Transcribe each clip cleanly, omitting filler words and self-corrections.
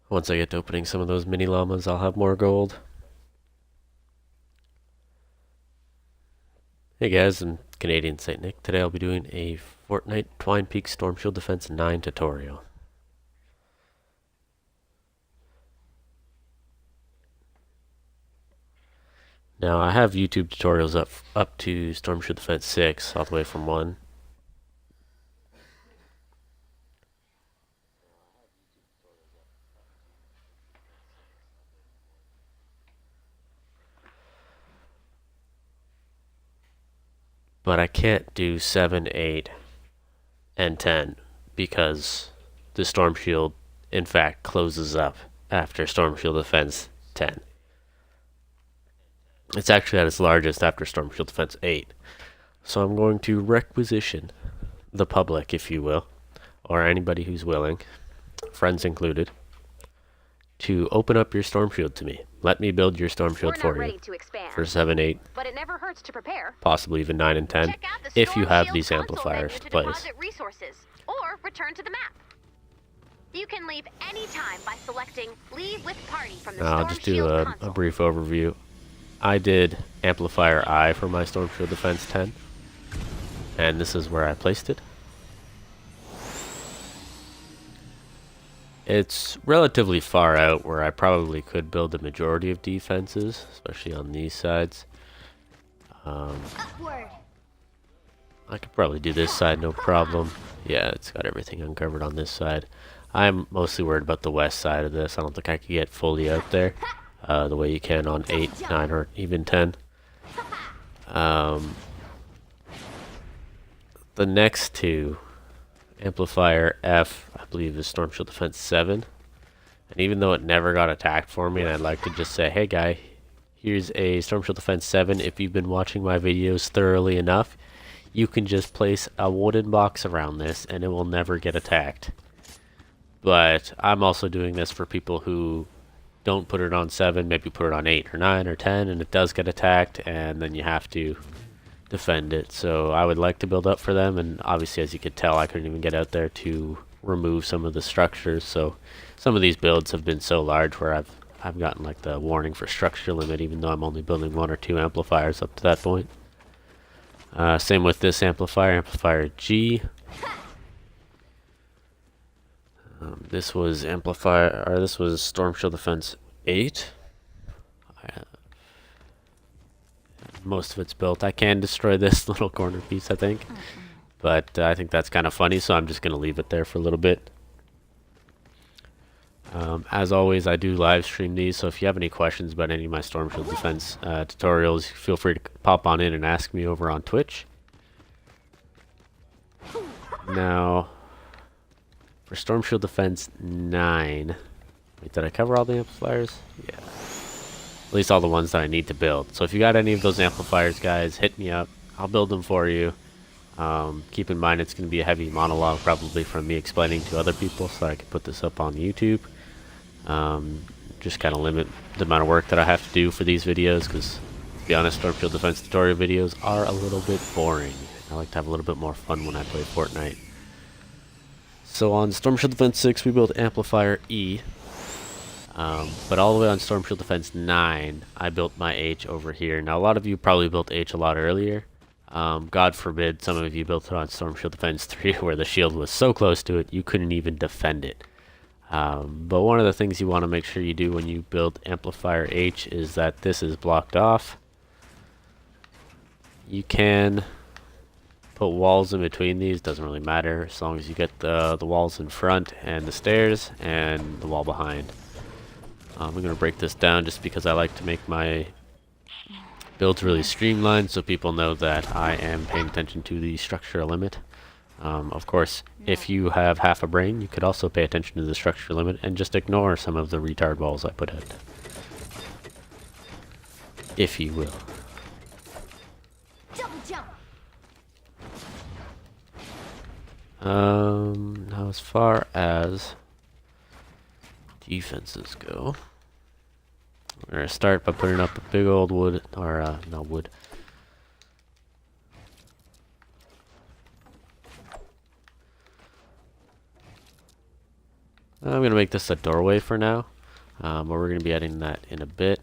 Once I get to opening some of those mini llamas, I'll have more gold. Hey guys, I'm CanadienSaintNk. Today I'll be doing a Fortnite Twine Peaks Storm Shield Defense 9 tutorial. Now I have YouTube tutorials up to Storm Shield Defense 6, all the way from 1. But I can't do 7, 8, and 10 because the Storm Shield in fact closes up after Storm Shield Defense 10. It's actually at its largest after Storm Shield Defense 8. So I'm going to requisition the public, if you will, or anybody who's willing, friends included, to open up your Storm Shield to me. Let me build your Storm Shield for you for 7, 8, but it never hurts to prepare. Possibly even 9 and 10, if you have these amplifiers to place. Resources, or return to the map. You can leave anytime by selecting Leave with Party from the I'll Storm just do Shield a console. brief overview. I did Amplifier I for my Storm Shield Defense 10, and this is where I placed it. It's relatively far out where I probably could build the majority of defenses, especially on these sides. Upward. I could probably do this side no problem. Yeah, it's got everything uncovered on this side. I'm mostly worried about the west side of this. I don't think I could get fully out there the way you can on 8, 9, or even 10. The next two, Amplifier F, I believe is Storm Shield Defense 7. And even though it never got attacked for me, and I'd like to just say, hey guy, here's a Storm Shield Defense 7. If you've been watching my videos thoroughly enough, you can just place a wooden box around this and it will never get attacked. But I'm also doing this for people who don't put it on 7, maybe put it on 8 or 9 or 10, and it does get attacked, and then you have to defend it. So I would like to build up for them, and obviously, as you could tell, I couldn't even get out there to remove some of the structures. So some of these builds have been so large where I've gotten like the warning for structure limit, even though I'm only building 1 or 2 amplifiers up to that point. Same with this Amplifier G. This was this was Storm Shield Defense 8. Most of it's built. I can destroy this little corner piece, I think. But I think that's kind of funny, so I'm just going to leave it there for a little bit. As always, I do live stream these, so if you have any questions about any of my Storm Shield Defense tutorials, feel free to pop on in and ask me over on Twitch. Now, for Storm Shield Defense 9, wait, did I cover all the amplifiers? Yeah. At least all the ones that I need to build. So if you got any of those amplifiers, guys, hit me up. I'll build them for you. Keep in mind it's going to be a heavy monologue probably from me explaining to other people so I can put this up on YouTube. Just kind of limit the amount of work that I have to do for these videos because, to be honest, Storm Shield Defense tutorial videos are a little bit boring. I like to have a little bit more fun when I play Fortnite. So on Storm Shield Defense 6 we built Amplifier E. But all the way on Storm Shield Defense 9, I built my H over here. Now, a lot of you probably built H a lot earlier. God forbid some of you built it on Storm Shield Defense 3, where the shield was so close to it, you couldn't even defend it. But one of the things you want to make sure you do when you build Amplifier H is that this is blocked off. You can put walls in between these, doesn't really matter, as long as you get the walls in front and the stairs and the wall behind. I'm going to break this down just because I like to make my builds really streamlined so people know that I am paying attention to the structure limit. Of course, if you have half a brain, you could also pay attention to the structure limit and just ignore some of the retard walls I put out. If you will. Now as far as defenses go, we're going to start by putting up a big old wood, or not wood. I'm going to make this a doorway for now. But we're going to be adding that in a bit.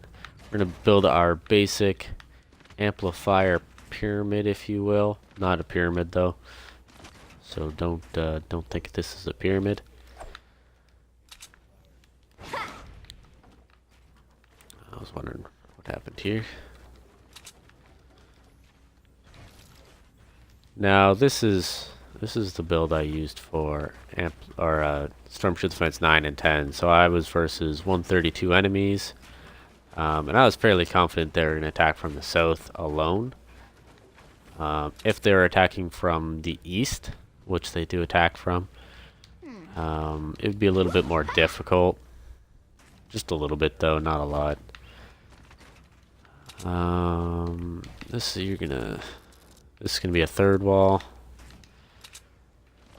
We're going to build our basic amplifier pyramid, if you will. Not a pyramid, though. So don't think this is a pyramid. I was wondering what happened here. Now this is the build I used for Storm Shield Defense 9 and 10. So I was versus 132 enemies, and I was fairly confident they were going to attack from the south alone. If they were attacking from the east, which they do attack from, it would be a little bit more difficult. Just a little bit though, not a lot. This is gonna be a third wall.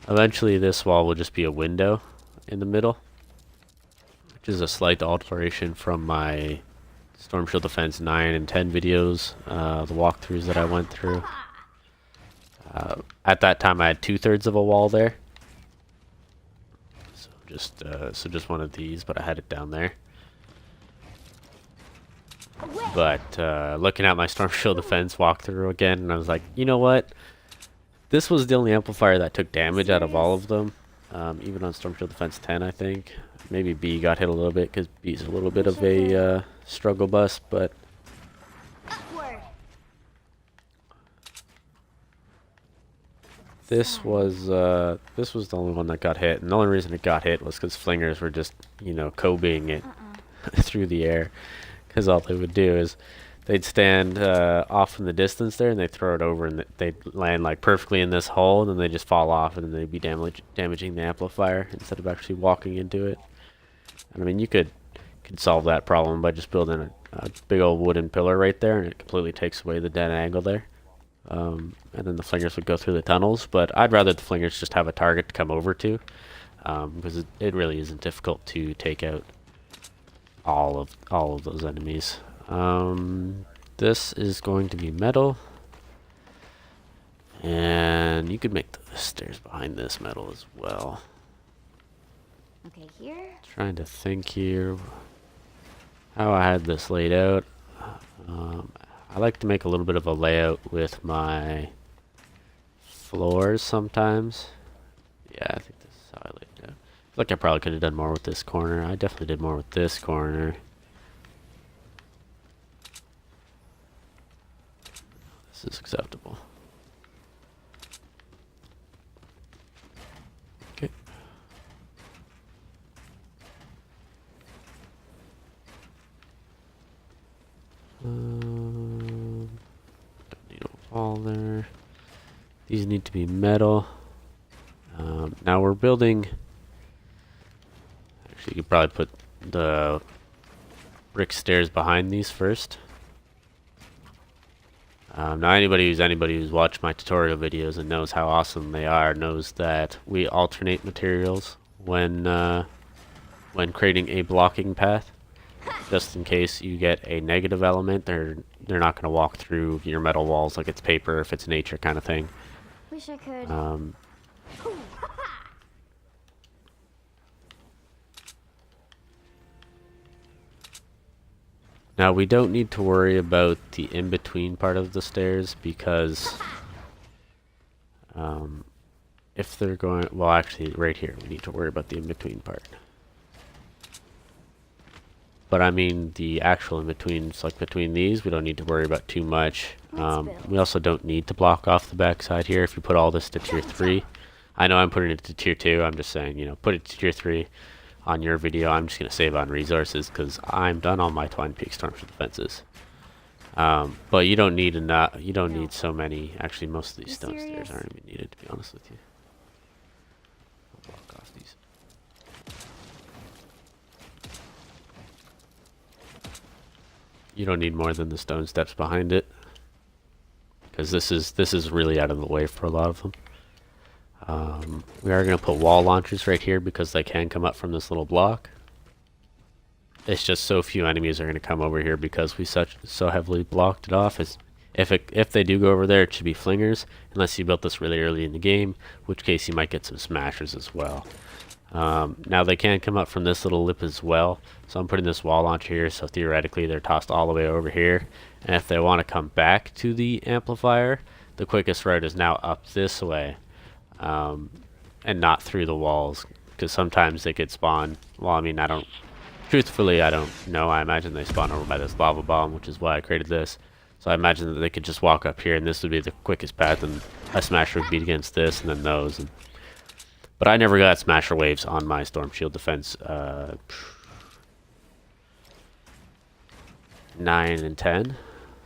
Eventually this wall will just be a window in the middle, which is a slight alteration from my Storm Shield Defense 9 and 10 videos, the walkthroughs that I went through. At that time I had 2/3 of a wall there. So just one of these, but I had it down there. But looking at my Storm Shield Defense walkthrough again, and I was like, you know what? This was the only amplifier that took damage out of all of them. Even on Storm Shield Defense 10, I think. Maybe B got hit a little bit because B's a little bit of a struggle bus, but this was the only one that got hit, and the only reason it got hit was because flingers were just, you know, Kobeing it through the air. Because all they would do is they'd stand off in the distance there, and they'd throw it over, and they'd land like perfectly in this hole, and then they just fall off, and then they'd be damaging the amplifier instead of actually walking into it. And I mean, you could solve that problem by just building a big old wooden pillar right there, and it completely takes away the dead angle there. And then the flingers would go through the tunnels, but I'd rather the flingers just have a target to come over to, because it really isn't difficult to take out all of those enemies. This is going to be metal, and you could make the stairs behind this metal as well. Okay, here. Trying to think here how I had this laid out. I like to make a little bit of a layout with my floors sometimes. Yeah, I think this is how I laid it out. I feel like I probably could have done more with this corner. I definitely did more with this corner. This is acceptable. Okay. Don't need a wall there. These need to be metal. Now we're building. Actually, you could probably put the brick stairs behind these first. Now anybody who's watched my tutorial videos and knows how awesome they are knows that we alternate materials when creating a blocking path, just in case you get a negative element. They're not going to walk through your metal walls like it's paper, if it's nature kind of thing. Wish I could. Now we don't need to worry about the in-between part of the stairs because if they're going, well actually right here we need to worry about the in-between part. But I mean the actual in-betweens, like between these, we don't need to worry about too much. We also don't need to block off the backside here if you put all this to tier 3. I know I'm putting it to tier 2, I'm just saying, you know, put it to tier 3. On your video, I'm just going to save on resources because I'm done on my Twine Peaks Storm Shield defenses. But you don't need you don't need so many. Actually, most of these stone stairs aren't even needed, to be honest with you. I'll block off these. You don't need more than the stone steps behind it, because this is really out of the way for a lot of them. We are going to put wall launchers right here because they can come up from this little block. It's just so few enemies are going to come over here because we so heavily blocked it off. If they do go over there, it should be flingers, unless you built this really early in the game, in which case you might get some smashers as well. Now they can come up from this little lip as well. So I'm putting this wall launcher here, so theoretically they're tossed all the way over here. And if they want to come back to the amplifier, the quickest route is now up this way, and not through the walls, because sometimes they could spawn. Well, I mean, truthfully, I don't know. I imagine they spawn over by this lava bomb, which is why I created this. So I imagine that they could just walk up here, and this would be the quickest path, and a smasher would beat against this, and then those. But I never got smasher waves on my storm shield defense 9 and 10,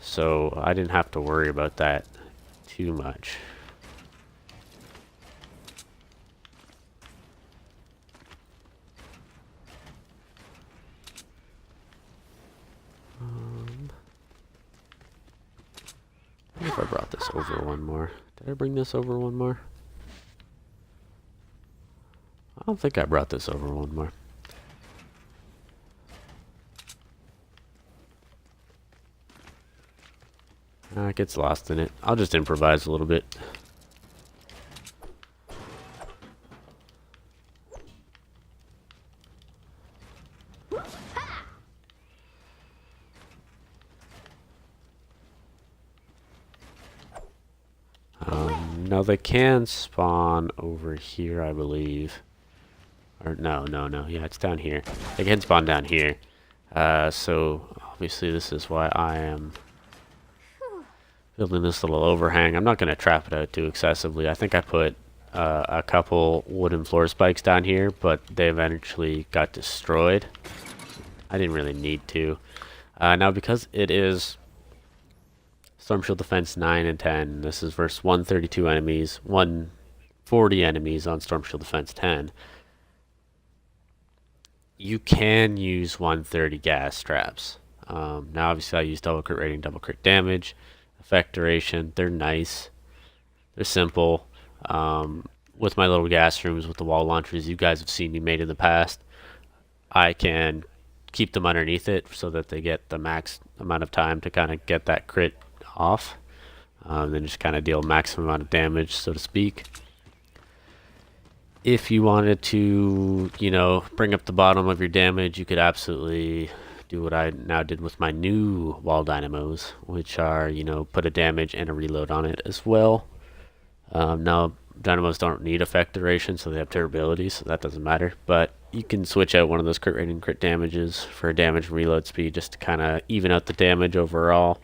so I didn't have to worry about that too much. I wonder if I brought this over one more. Did I bring this over one more? I don't think I brought this over one more. It gets lost in it. I'll just improvise a little bit. Now they can spawn over here, I believe. Or no. Yeah, it's down here. They can spawn down here. So obviously this is why I am building this little overhang. I'm not going to trap it out too excessively. I think I put a couple wooden floor spikes down here, but they eventually got destroyed. I didn't really need to. Now because it is Storm Shield Defense 9 and 10, this is versus 132 enemies, 140 enemies on Storm Shield Defense 10. You can use 130 gas traps. Now obviously I use double crit rating, double crit damage, effect duration. They're nice. They're simple. With my little gas rooms with the wall launchers you guys have seen me made in the past, I can keep them underneath it so that they get the max amount of time to kind of get that crit off. Then just kind of deal maximum amount of damage, so to speak. If you wanted to, bring up the bottom of your damage, you could absolutely do what I now did with my new wall dynamos, which are, put a damage and a reload on it as well. Now, dynamos don't need effect duration, so they have durability, so that doesn't matter. But you can switch out one of those crit rating, crit damages for a damage and reload speed just to kind of even out the damage overall.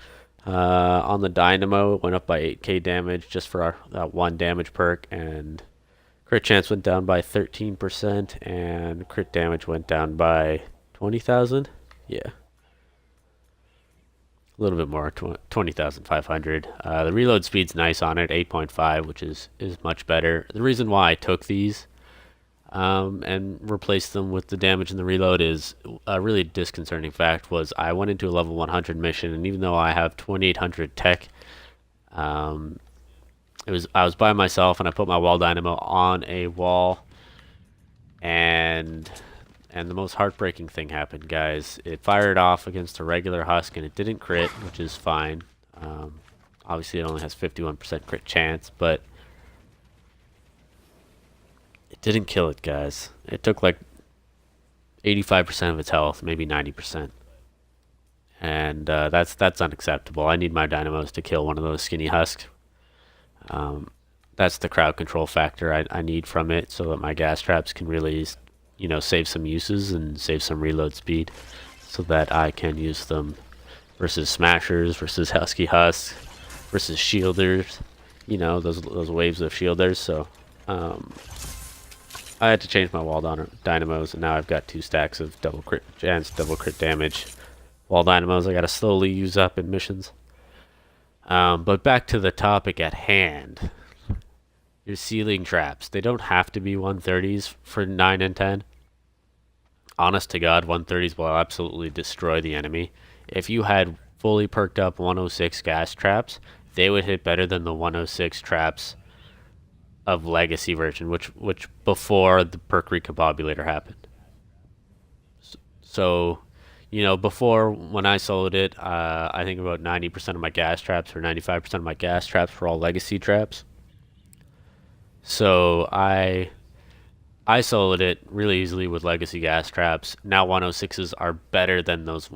On the dynamo, it went up by 8k damage just for that one damage perk, and crit chance went down by 13%, and crit damage went down by 20,000. Yeah. A little bit more, 20,500. The reload speed's nice on it, 8.5, which is much better. The reason why I took these and replaced them with the damage and the reload is a really disconcerting fact was I went into a level 100 mission, and even though I have 2800 tech, I was by myself, and I put my wall dynamo on a wall, and the most heartbreaking thing happened, guys. It fired off against a regular husk, and it didn't crit, which is fine. Obviously, it only has 51% crit chance, but it didn't kill it, guys. It took like 85% of its health, maybe 90%. And that's unacceptable. I need my dynamos to kill one of those skinny husks. That's the crowd control factor I need from it, so that my gas traps can really, save some uses and save some reload speed, so that I can use them versus smashers, versus husky husks, versus shielders. Those waves of shielders. So I had to change my wall dynamos, and now I've got 2 stacks of double crit chance, double crit damage wall dynamos I gotta slowly use up in missions. But back to the topic at hand. Your ceiling traps. They don't have to be 130s for 9 and 10. Honest to God, 130s will absolutely destroy the enemy. If you had fully perked up 106 gas traps, they would hit better than the 106 traps of Legacy version, which before the perk recombobulator happened. So, before when I sold it, I think about 90% of my gas traps or 95% of my gas traps were all Legacy traps. So I I soloed it really easily with legacy gas traps. Now 106s are better than those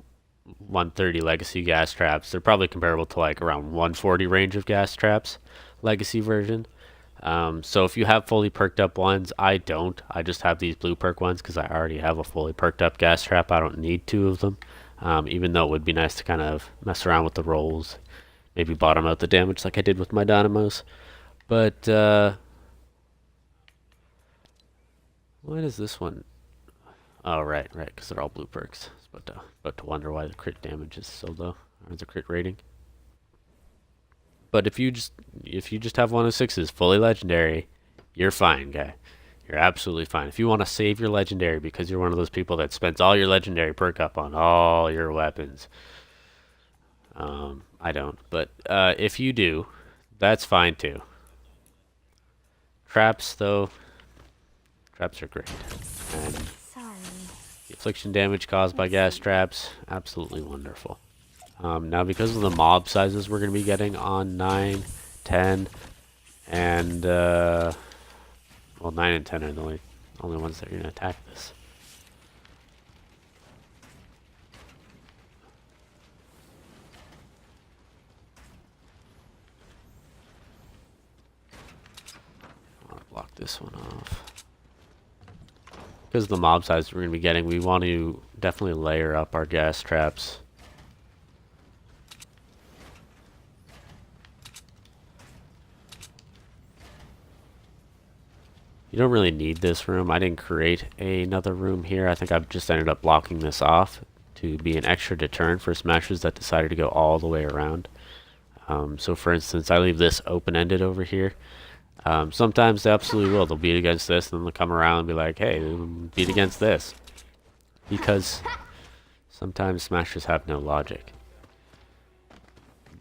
130 legacy gas traps. They're probably comparable to like around 140 range of gas traps, legacy version. So if you have fully perked up ones, I don't. I just have these blue perk ones because I already have a fully perked up gas trap. I don't need two of them. Even though it would be nice to kind of mess around with the rolls, maybe bottom out the damage like I did with my dynamos. But what is this one? Oh, right, because they're all blue perks. I was about to wonder why the crit damage is so low, or the crit rating. But if you just have 106s fully legendary, you're fine, guy. You're absolutely fine. If you want to save your legendary because you're one of those people that spends all your legendary perk up on all your weapons, I don't. But if you do, that's fine too. Traps, though, traps are great. And Sorry. the affliction damage caused by gas traps, absolutely wonderful. Now, because of the mob sizes we're going to be getting on 9, 10, and well, 9 and 10 are the only ones that are going to attack this. I'll block this one off. Because of the mob size we're going to be getting, we want to definitely layer up our gas traps. You don't really need this room. I didn't create another room here. I think I've just ended up blocking this off to be an extra deterrent for smashers that decided to go all the way around. So for instance, I leave this open-ended over here. Sometimes they absolutely will. They'll beat against this, and then they'll come around and be like, hey, beat against this. Because sometimes smashers have no logic.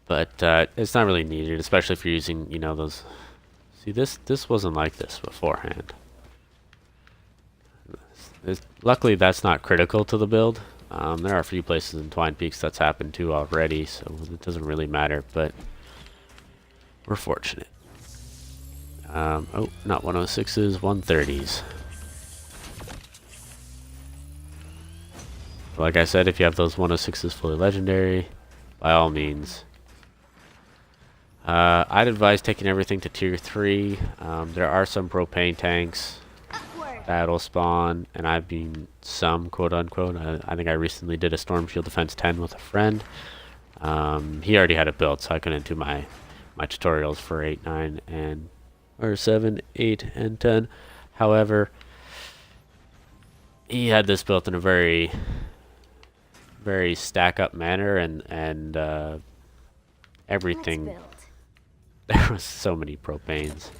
But it's not really needed, especially if you're using, you know, those... See, this wasn't like this beforehand. Luckily, that's not critical to the build. There are a few places in Twine Peaks that's happened to already, so it doesn't really matter, but we're fortunate. Oh, not 106s, 130s. Like I said, if you have those 106s fully legendary, by all means. I'd advise taking everything to tier 3. There are some propane tanks that'll spawn, and I've been some, quote unquote. I think I recently did a Storm Shield Defense 10 with a friend. He already had it built, so I couldn't do my tutorials for 8, 9, or 7, 8, and 10. However, he had this built in a very, very stack-up manner, and everything. There was so many propanes.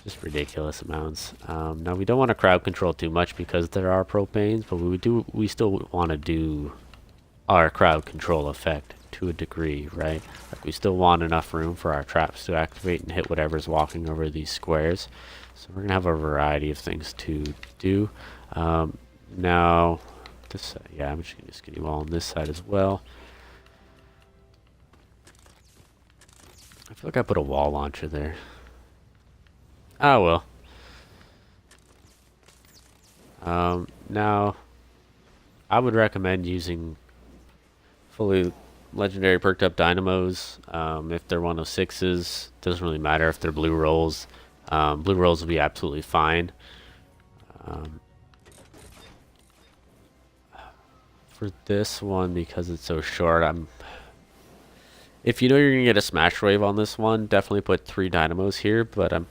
Just ridiculous amounts. Now we don't want to crowd control too much because there are propanes, but we still want to do our crowd control effect to a degree, right? Like we still want enough room for our traps to activate and hit whatever's walking over these squares. So we're gonna have a variety of things to do. Now this, yeah, I'm just gonna get you all on this side as well. I feel like I put a wall launcher there. Oh well. Now, I would recommend using fully legendary perked up dynamos. If they're 106s, doesn't really matter if they're blue rolls. Blue rolls will be absolutely fine. For this one, because it's so short, if you know you're gonna get a smash wave on this one, definitely put 3 dynamos here, but I'm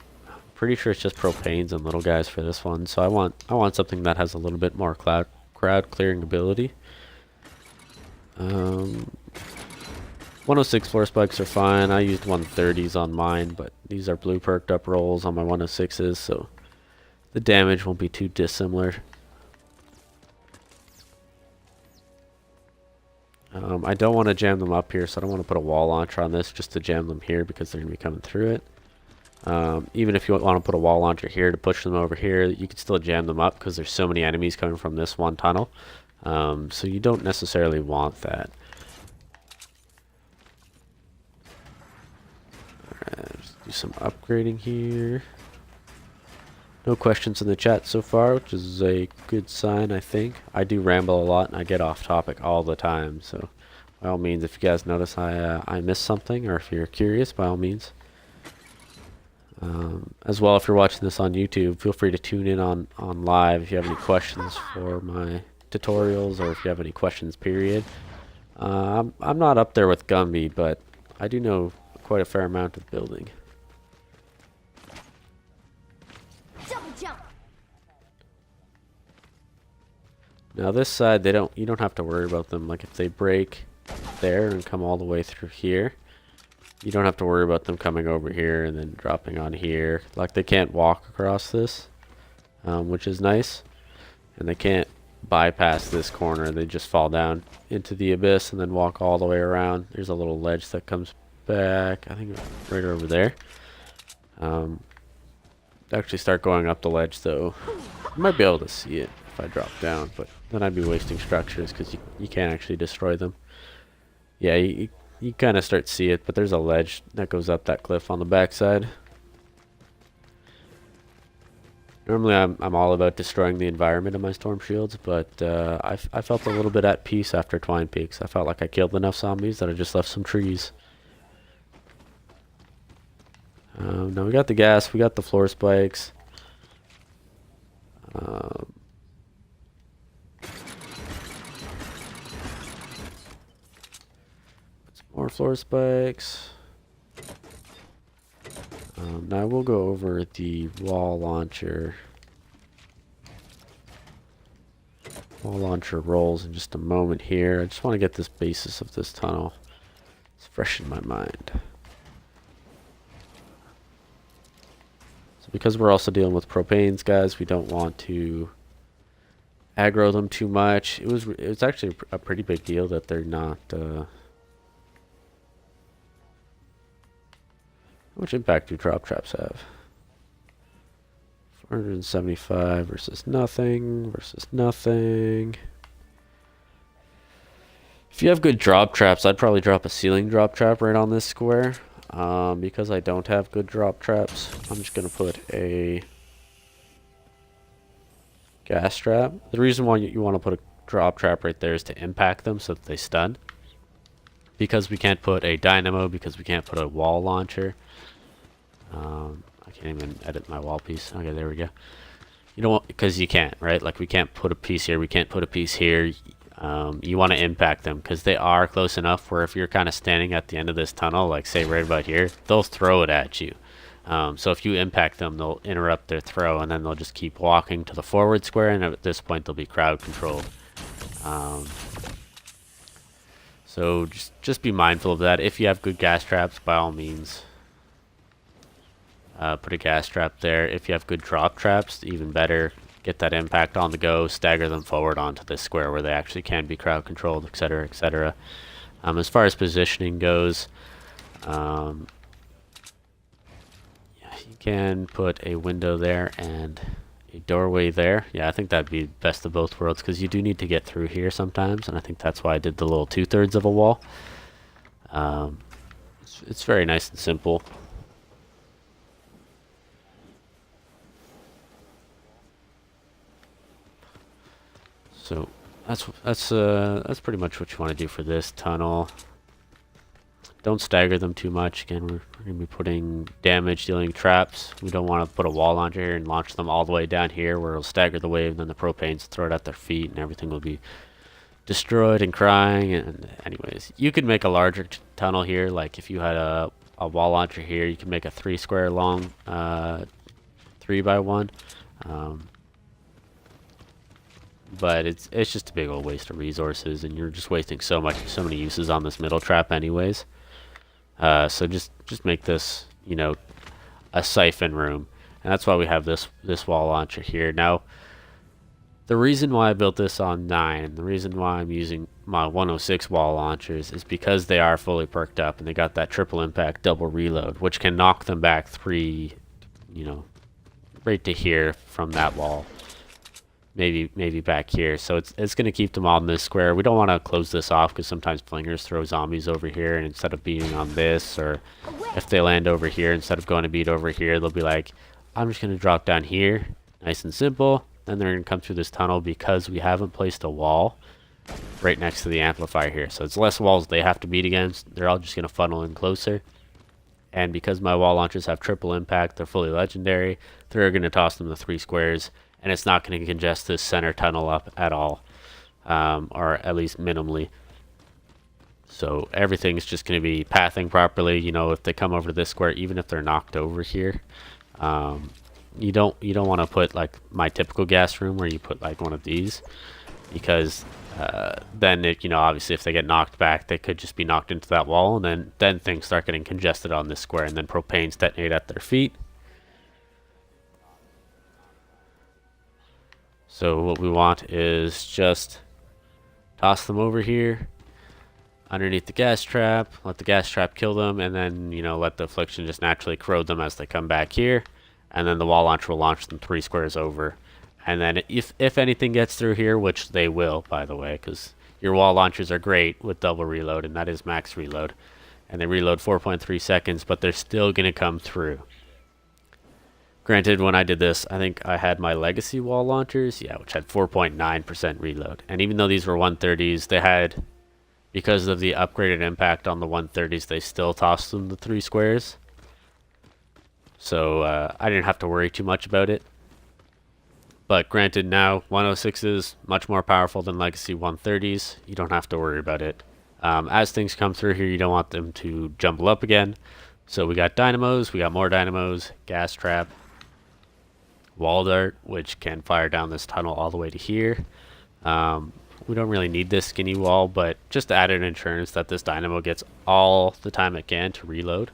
pretty sure it's just propanes and little guys for this one. So I want something that has a little bit more crowd clearing ability. 106 floor spikes are fine. I used 130s on mine, but these are blue perked up rolls on my 106s, so the damage won't be too dissimilar. I don't want to jam them up here, so I don't want to put a wall launcher on this just to jam them here because they're going to be coming through it. Even if you want to put a wall launcher here to push them over here, you can still jam them up because there's so many enemies coming from this one tunnel. So you don't necessarily want that. Alright, just do some upgrading here. No questions in the chat so far, which is a good sign, I think. I do ramble a lot and I get off topic all the time, so by all means, if you guys notice I missed something, or if you're curious, by all means. As well, if you're watching this on YouTube, feel free to tune in on live if you have any questions for my tutorials, or if you have any questions, period. I'm not up there with Gumby, but I do know quite a fair amount of building. Double jump. Now this side, you don't have to worry about them. Like if they break there and come all the way through here, you don't have to worry about them coming over here and then dropping on here. Like they can't walk across this, which is nice, and they can't bypass this corner. They just fall down into the abyss and then walk all the way around. There's a little ledge that comes back, I think right over there. Actually start going up the ledge though. You might be able to see it if I drop down, but then I'd be wasting structures because you can't actually destroy them. Yeah, you kind of start to see it, but there's a ledge that goes up that cliff on the backside. Normally I'm all about destroying the environment of my storm shields, but I felt a little bit at peace after Twine Peaks. I felt like I killed enough zombies that I just left some trees. Now we got the gas, we got the floor spikes. More floor spikes. Now we'll go over the wall launcher. Wall launcher rolls in just a moment here. I just want to get this basis of this tunnel. It's fresh in my mind. So because we're also dealing with propanes, guys, we don't want to aggro them too much. It's actually a pretty big deal that they're not. How much impact do drop traps have? 475 versus nothing versus nothing. If you have good drop traps, I'd probably drop a ceiling drop trap right on this square. Because I don't have good drop traps, I'm just going to put a gas trap. The reason why you want to put a drop trap right there is to impact them so that they stun. Because we can't put a dynamo, because we can't put a wall launcher. I can't even edit my wall piece. Okay, there we go. You don't want, because you can't, right? Like we can't put a piece here, we can't put a piece here. You want to impact them because they are close enough where if you're kind of standing at the end of this tunnel, like say right about here, they'll throw it at you. So if you impact them, they'll interrupt their throw and then they'll just keep walking to the forward square, and at this point they'll be crowd controlled. So just be mindful of that. If you have good gas traps, by all means, put a gas trap there. If you have good drop traps, even better. Get that impact on the go, stagger them forward onto this square where they actually can be crowd controlled, etc., etc. As far as positioning goes, yeah, you can put a window there and a doorway there. Yeah, I think that'd be best of both worlds because you do need to get through here sometimes, and I think that's why I did the little 2/3 of a wall. It's very nice and simple. So that's pretty much what you want to do for this tunnel. Don't stagger them too much. Again, we're going to be putting damage dealing traps. We don't want to put a wall launcher here and launch them all the way down here where it'll stagger the wave, and then the propanes throw it at their feet and everything will be destroyed and crying. And anyways, you could make a larger tunnel here. Like if you had a wall launcher here, you could make a 3 square long 3x1. But it's just a big old waste of resources, and you're just wasting so many uses on this middle trap anyways. So just make this, you know, a siphon room, and that's why we have this wall launcher here. Now, the reason why I built this on 9, the reason why I'm using my 106 wall launchers is because they are fully perked up, and they got that triple impact double reload, which can knock them back 3, you know, right to here from that wall. Maybe back here, so it's going to keep them on this square. We don't want to close this off because sometimes flingers throw zombies over here, and instead of beating on this, or if they land over here, instead of going to beat over here, they'll be like, I'm just going to drop down here, nice and simple. Then they're going to come through this tunnel because we haven't placed a wall right next to the amplifier here. So it's less walls they have to beat against. They're all just going to funnel in closer. And because my wall launchers have triple impact, they're fully legendary, they're going to toss them the 3 squares, and it's not going to congest this center tunnel up at all, or at least minimally. So everything's just going to be pathing properly. You know, if they come over to this square, even if they're knocked over here, you don't want to put like my typical gas room where you put like one of these, because then it, you know, obviously if they get knocked back, they could just be knocked into that wall, and then things start getting congested on this square, and then propanes detonate at their feet. So what we want is just toss them over here underneath the gas trap, let the gas trap kill them, and then, you know, let the affliction just naturally corrode them as they come back here, and then the wall launcher will launch them 3 squares over. And then if anything gets through here, which they will, by the way, because your wall launchers are great with double reload, and that is max reload, and they reload 4.3 seconds, but they're still going to come through. Granted, when I did this, I think I had my legacy wall launchers, yeah, which had 4.9% reload. And even though these were 130s, they had, because of the upgraded impact on the 130s, they still tossed them the 3 squares. So I didn't have to worry too much about it. But granted, now 106s much more powerful than legacy 130s. You don't have to worry about it. As things come through here, you don't want them to jumble up again. So we got dynamos, we got more dynamos, gas trap, wall dart, which can fire down this tunnel all the way to here. We don't really need this skinny wall, but just added insurance that this dynamo gets all the time it can to reload.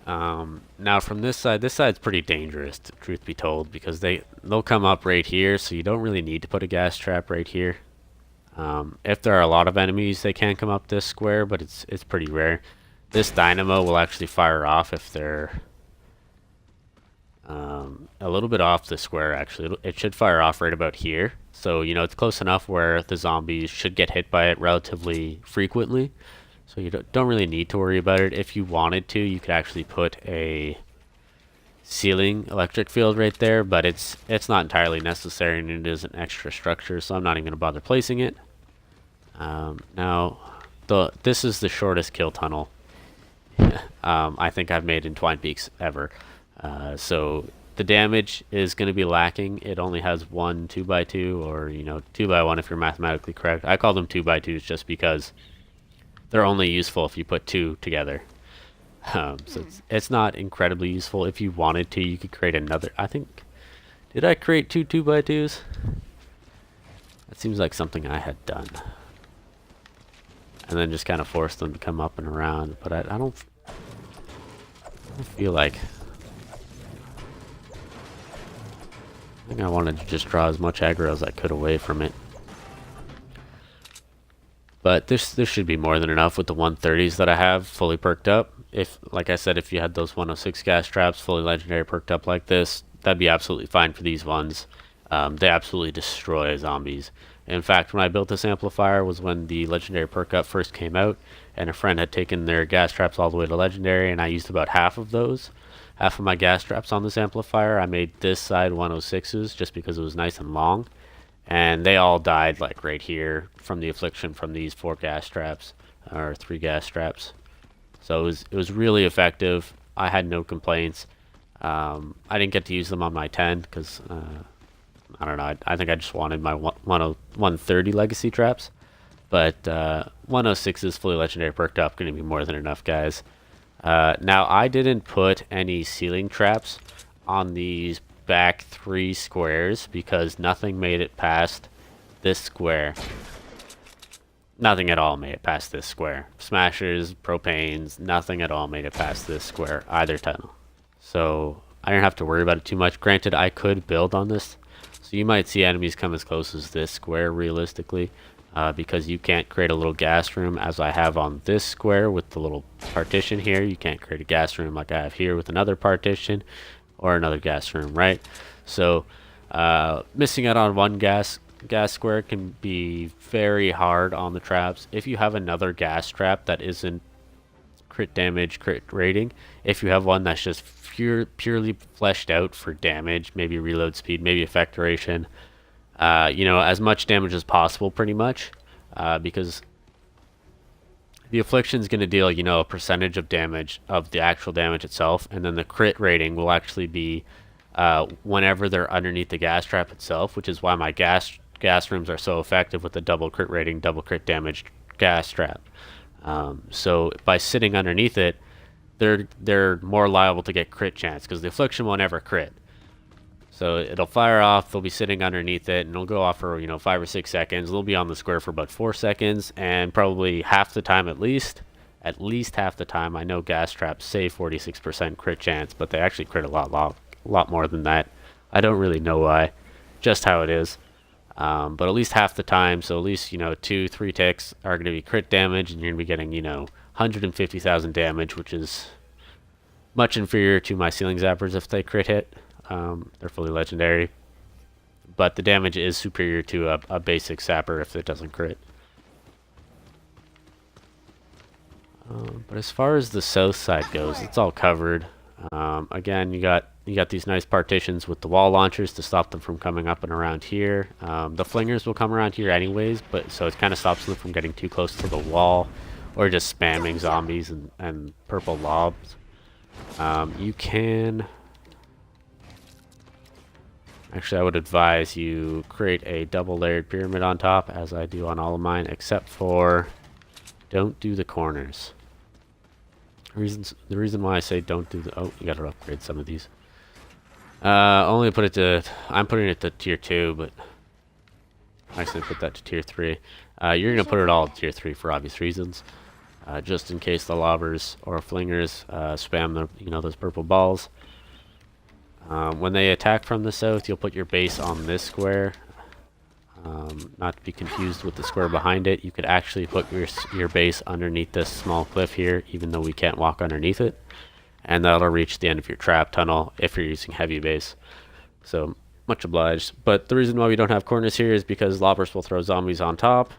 Now from this side's pretty dangerous, truth be told, because they'll come up right here, so you don't really need to put a gas trap right here. If there are a lot of enemies, they can come up this square, but it's pretty rare. This dynamo will actually fire off if they're a little bit off the square. Actually, it should fire off right about here, so you know it's close enough where the zombies should get hit by it relatively frequently. So you don't really need to worry about it. If you wanted to, you could actually put a ceiling electric field right there, but it's not entirely necessary, and it is an extra structure, so I'm not even going to bother placing it. Now, this is the shortest kill tunnel I think I've made in Twine Peaks ever. So the damage is going to be lacking. It only has 1 2x2, or, you know, 2x1 if you're mathematically correct. I call them 2x2s just because they're only useful if you put 2 together. So it's not incredibly useful. If you wanted to, you could create another. I think, did I create 2 2x2s? That seems like something I had done. And then just kind of force them to come up and around. But I don't feel like. I think I wanted to just draw as much aggro as I could away from it. But this should be more than enough with the 130s that I have fully perked up. If, like I said, if you had those 106 gas traps fully legendary perked up like this, that'd be absolutely fine for these ones. They absolutely destroy zombies. In fact, when I built this amplifier was when the legendary perk up first came out, and a friend had taken their gas traps all the way to legendary, and I used about half of those. Half of my gas traps on this amplifier. I made this side 106s just because it was nice and long. And they all died like right here from the affliction from these 4 gas traps, or 3 gas traps. So it was really effective. I had no complaints. I didn't get to use them on my 10 because I don't know. I think I just wanted my 130 legacy traps. But 106 fully legendary perked up, going to be more than enough, guys. Now I didn't put any ceiling traps on these back 3 squares because nothing made it past this square. Nothing at all made it past this square. Smashers, propanes, nothing at all made it past this square, either tunnel. So I didn't have to worry about it too much. Granted, I could build on this. So you might see enemies come as close as this square realistically, because you can't create a little gas room as I have on this square with the little partition here. You can't create a gas room like I have here with another partition or another gas room, right? So missing out on one gas square can be very hard on the traps. If you have another gas trap that isn't crit damage, crit rating. If you have one that's just purely fleshed out for damage, maybe reload speed, maybe effect duration, you know, as much damage as possible, pretty much, because the affliction is going to deal, you know, a percentage of damage of the actual damage itself, and then the crit rating will actually be whenever they're underneath the gas trap itself, which is why my gas rooms are so effective with the double crit rating, double crit damage gas trap. So by sitting underneath it, they're more liable to get crit chance because the affliction won't ever crit. So it'll fire off, they'll be sitting underneath it, and it'll go off for, you know, 5 or 6 seconds. They'll be on the square for about 4 seconds, and probably half the time at least half the time. I know gas traps say 46% crit chance, but they actually crit a lot more than that. I don't really know why, just how it is. But at least half the time, so at least, you know, 2-3 ticks are going to be crit damage, and you're going to be getting, you know, 150,000 damage, which is much inferior to my ceiling zappers if they crit hit. They're fully legendary, but the damage is superior to a basic zapper if it doesn't crit. But as far as the south side goes, it's all covered. Again, you got these nice partitions with the wall launchers to stop them from coming up and around here. The flingers will come around here anyways, but so it kind of stops them from getting too close to the wall or just spamming zombies and purple lobs. You can... Actually, I would advise you create a double layered pyramid on top, as I do on all of mine, except for don't do the corners. The reason why I say don't do the... Oh, you gotta upgrade some of these. I'm putting it to tier 2, but I actually put that to tier 3. You're gonna put it all to tier 3 for obvious reasons. Just in case the lobbers or flingers spam the, you know, those purple balls. When they attack from the south, you'll put your base on this square. Not to be confused with the square behind it. You could actually put your base underneath this small cliff here, even though we can't walk underneath it. And that'll reach the end of your trap tunnel if you're using heavy base. So, much obliged. But the reason why we don't have corners here is because lobbers will throw zombies on top,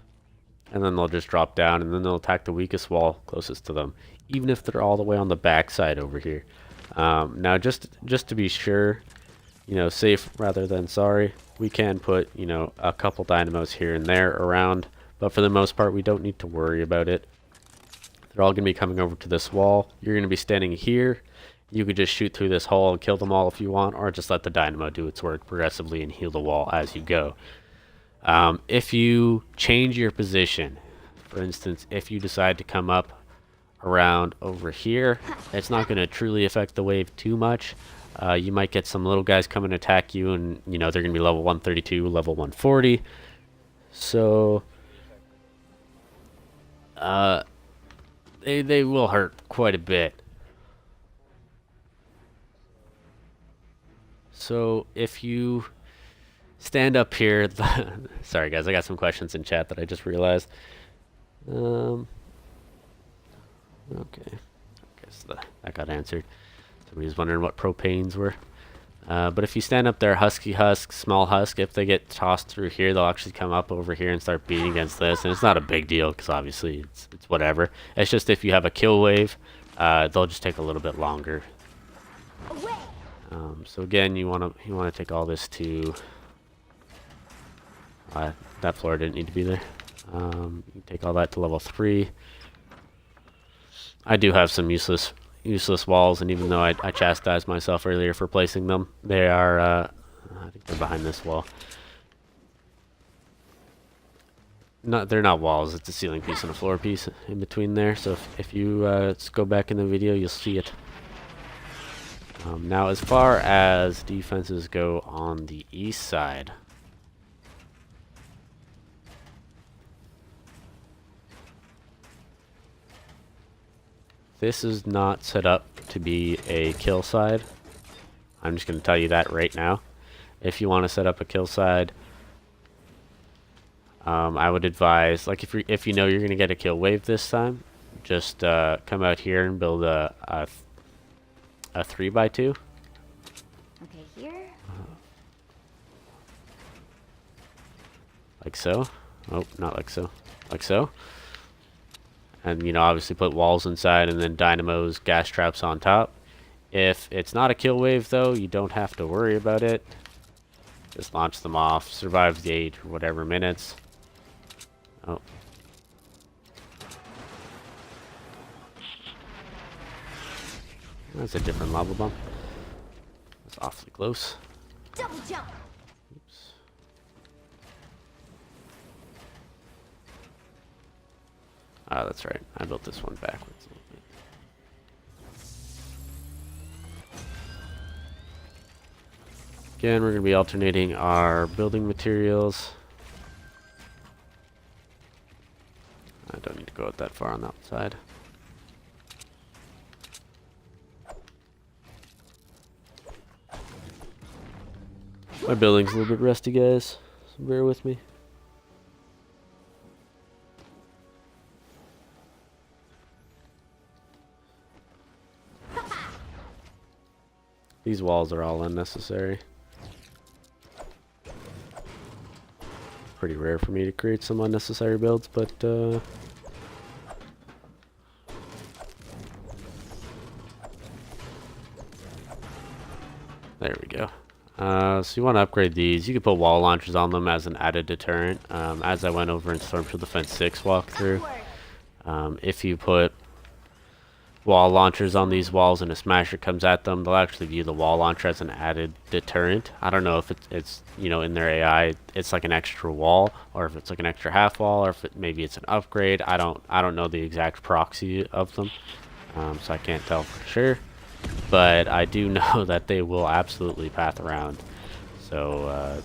and then they'll just drop down, and then they'll attack the weakest wall closest to them, even if they're all the way on the back side over here. Now, just to be sure, you know, safe rather than sorry, we can put, you know, a couple dynamos here and there around, but for the most part, we don't need to worry about it. They're all going to be coming over to this wall. You're going to be standing here. You could just shoot through this hole and kill them all if you want, or just let the dynamo do its work progressively and heal the wall as you go. If you change your position, for instance, if you decide to come up around over here, it's not going to truly affect the wave too much. You might get some little guys come and attack you, and, you know, they're going to be level 132, level 140. So they will hurt quite a bit. So if you stand up here, sorry guys, I got some questions in chat that I just realized. Okay, I guess that got answered. Somebody's wondering what propanes were. But if you stand up there, husky husk, small husk, if they get tossed through here, they'll actually come up over here and start beating against this. And it's not a big deal because obviously it's whatever. It's just if you have a kill wave, they'll just take a little bit longer. So again, you want to take all this to that floor didn't need to be there. You take all that to level 3. I do have some useless walls, and even though I chastised myself earlier for placing them, they are I think they're behind this wall. They're not walls, it's a ceiling piece and a floor piece in between there, so if you go back in the video, you'll see it. Now, as far as defenses go on the east side, this is not set up to be a kill side. I'm just going to tell you that right now. If you want to set up a kill side, I would advise, like, if you know you're going to get a kill wave this time, just come out here and build a 3x2. Okay, here. Like so. Oh, not like so. Like so. and you know, obviously put walls inside and then dynamos, gas traps on top. If it's not a kill wave though, you don't have to worry about it. Just launch them off, survive the 8 or whatever minutes. Oh. That's a different lava bomb. That's awfully close. Double jump. Oops. Ah, that's right. I built this one backwards a little bit. Again, we're going to be alternating our building materials. I don't need to go out that far on the outside. My building's a little bit rusty, guys, so bear with me. These walls are all unnecessary. Pretty rare for me to create some unnecessary builds, but there we go. So you want to upgrade these. You can put wall launchers on them as an added deterrent. As I went over in Storm Shield Defense 6 walkthrough, if you put wall launchers on these walls and a smasher comes at them, they'll actually view the wall launcher as an added deterrent. I don't know if it's you know, in their AI it's like an extra wall, or if it's like an extra half wall, or if maybe it's an upgrade. I don't know the exact proxy of them, so I can't tell for sure. But I do know that they will absolutely path around. So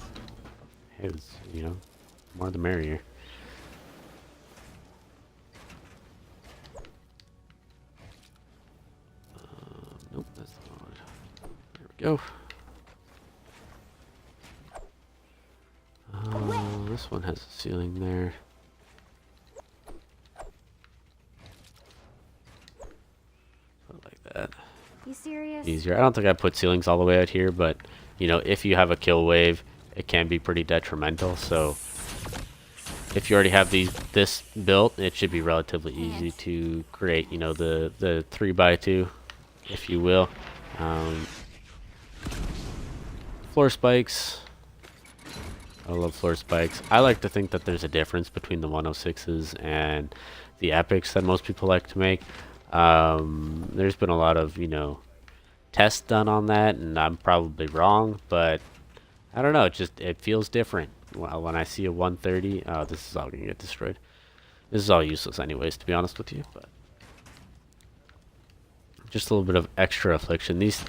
it's, you know, more the merrier. Nope, that's not one. There we go. This one has a ceiling there. Put it like that. You serious? Easier. I don't think I put ceilings all the way out here, but you know, if you have a kill wave, it can be pretty detrimental. So if you already have this built, it should be relatively easy to create, you know, the 3x2, if you will. Floor spikes. I love floor spikes. I like to think that there's a difference between the 106s and the epics that most people like to make. There's been a lot of, you know, tests done on that, and I'm probably wrong, but I don't know, it feels different. When I see a 130, oh, this is all gonna get destroyed. This is all useless anyways, to be honest with you, but just a little bit of extra affliction. These,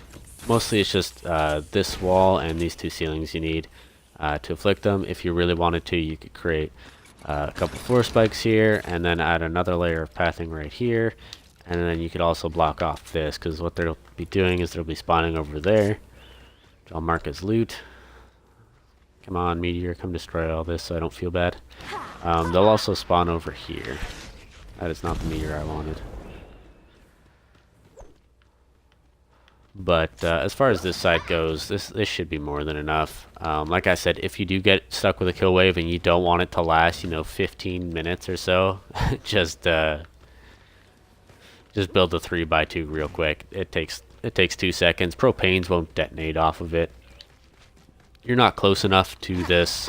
mostly it's just this wall and these two ceilings you need to afflict them. If you really wanted to, you could create a couple floor spikes here, and then add another layer of pathing right here. And then you could also block off this, because what they'll be doing is they'll be spawning over there, which I'll mark as loot. Come on, meteor, come destroy all this so I don't feel bad. They'll also spawn over here. That is not the meteor I wanted. But as far as this side goes, this should be more than enough. Like I said, if you do get stuck with a kill wave and you don't want it to last, you know, 15 minutes or so, just build the 3x2 real quick. It takes 2 seconds. Propanes won't detonate off of it. You're not close enough to this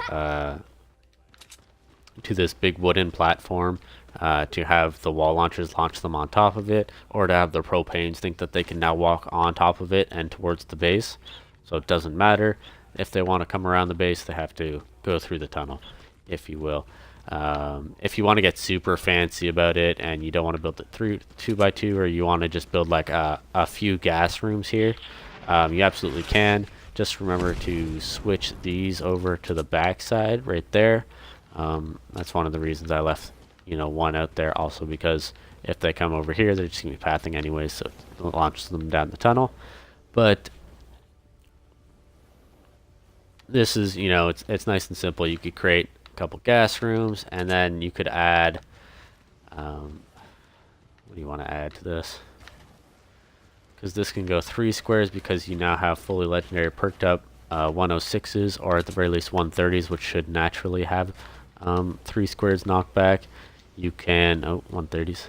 big wooden platform to have the wall launchers launch them on top of it, or to have the propanes think that they can now walk on top of it and towards the base. So it doesn't matter. If they want to come around the base, they have to go through the tunnel, if you will. If you want to get super fancy about it and you don't want to build it through 2x2, or you want to just build like a few gas rooms here, you absolutely can. Just remember to switch these over to the back side right there. That's one of the reasons I left, you know, one out there, also because if they come over here, they're just gonna be pathing anyway, so it launches them down the tunnel. But this is, you know, it's nice and simple. You could create a couple gas rooms, and then you could add what do you want to add to this? Because this can go 3 squares, because you now have fully legendary perked up 106s, or at the very least 130s, which should naturally have 3 squares knockback. You can 130s.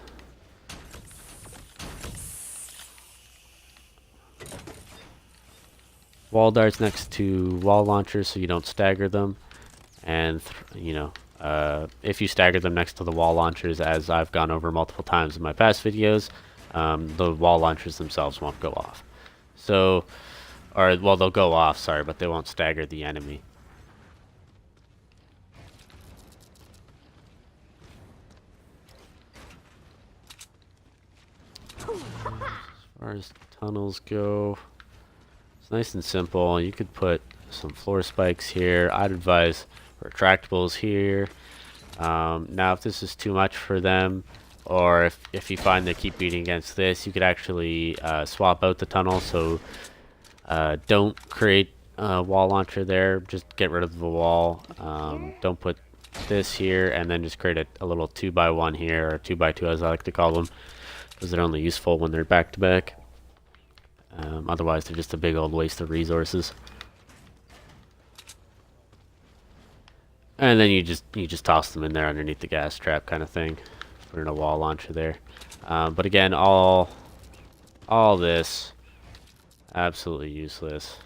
wall darts next to wall launchers so you don't stagger them. And, if you stagger them next to the wall launchers, as I've gone over multiple times in my past videos, the wall launchers themselves won't go off. So, well, they'll go off, sorry, but they won't stagger the enemy. As far as tunnels go, it's nice and simple. You could put some floor spikes here. I'd advise retractables here. Now, if this is too much for them, or if you find they keep beating against this, you could actually swap out the tunnel. So don't create a wall launcher there. Just get rid of the wall. Don't put this here, and then just create a little 2x1 here, or 2x2 as I like to call them, because they're only useful when they're back to back. Otherwise, they're just a big old waste of resources. And then you just toss them in there underneath the gas trap kind of thing. Put in a wall launcher there. But again, all this absolutely useless.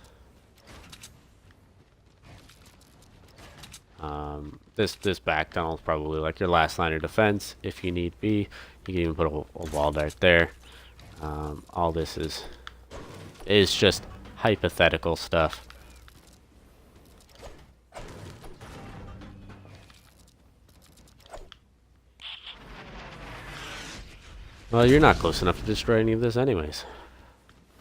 This back tunnel is probably like your last line of defense if you need be. You can even put a wall dart there. All this is just hypothetical stuff. Well, you're not close enough to destroy any of this anyways.